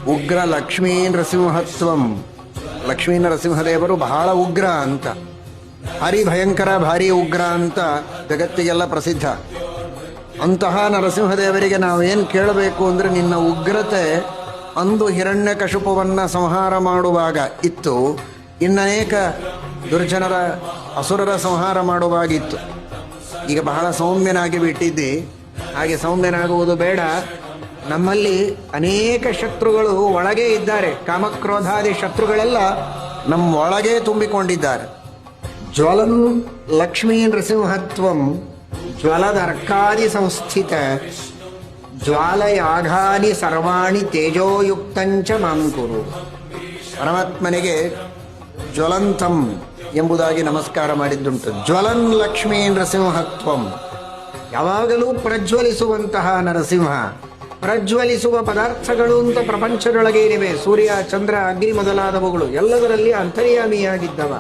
ಉಗ್ರ ಲಕ್ಷ್ಮೀ ನರಸಿಂಹತ್ವಂ. ಲಕ್ಷ್ಮೀ ನರಸಿಂಹದೇವರು ಬಹಳ ಉಗ್ರ ಅಂತ, ಭಾರಿ ಭಯಂಕರ, ಭಾರಿ ಉಗ್ರ ಅಂತ ಜಗತ್ತಿಗೆಲ್ಲ ಪ್ರಸಿದ್ಧ. ಅಂತಹ ನರಸಿಂಹದೇವರಿಗೆ ನಾವೇನು ಕೇಳಬೇಕು ಅಂದರೆ, ನಿನ್ನ ಉಗ್ರತೆ ಅಂದು ಹಿರಣ್ಯಕಶಿಪುವನ್ನು ಸಂಹಾರ ಮಾಡುವಾಗ ಇತ್ತು, ಇನ್ನನೇಕ ದುರ್ಜನರ ಅಸುರರ ಸಂಹಾರ ಮಾಡುವಾಗಿತ್ತು. ಈಗ ಬಹಳ ಸೌಮ್ಯನಾಗಿ ಬಿಟ್ಟಿದ್ದಿ. ಹಾಗೆ ಸೌಮ್ಯನಾಗುವುದು ಬೇಡ. ನಮ್ಮಲ್ಲಿ ಅನೇಕ ಶತ್ರುಗಳು ಒಳಗೆ ಇದ್ದಾರೆ. ಕಾಮಕ್ರೋಧಾದಿ ಶತ್ರುಗಳೆಲ್ಲ ನಮ್ಮ ಒಳಗೆ ತುಂಬಿಕೊಂಡಿದ್ದಾರೆ. ಜ್ವಲನ್ ಲಕ್ಷ್ಮೀ ನೃಸಿಂಹತ್ವಂ ಜ್ವಲದರ್ಕಾದಿ ಸಂಸ್ಥಿತ ಜ್ವಾಲಯಾಘಾನಿ ಸರ್ವಾಣಿ ತೇಜೋಯುಕ್ತಂಚ ಮಾಂಕುರು. ಪರಮಾತ್ಮನಿಗೆ ಜ್ವಲಂತಂ ಎಂಬುದಾಗಿ ನಮಸ್ಕಾರ ಮಾಡಿದ್ದುಂಟು. ಜ್ವಲನ್ ಲಕ್ಷ್ಮೀ ನರಸಿಂಹತ್ವಂ, ಯಾವಾಗಲೂ ಪ್ರಜ್ವಲಿಸುವಂತಹ ನರಸಿಂಹ. ಪ್ರಜ್ವಲಿಸುವ ಪದಾರ್ಥಗಳು ಅಂತ ಪ್ರಪಂಚದೊಳಗೆ ಇವೆ. ಸೂರ್ಯ, ಚಂದ್ರ, ಅಗ್ನಿ ಮೊದಲಾದವುಗಳು ಎಲ್ಲದರಲ್ಲಿ ಅಂತರ್ಯಾಮಿಯಾಗಿದ್ದವ.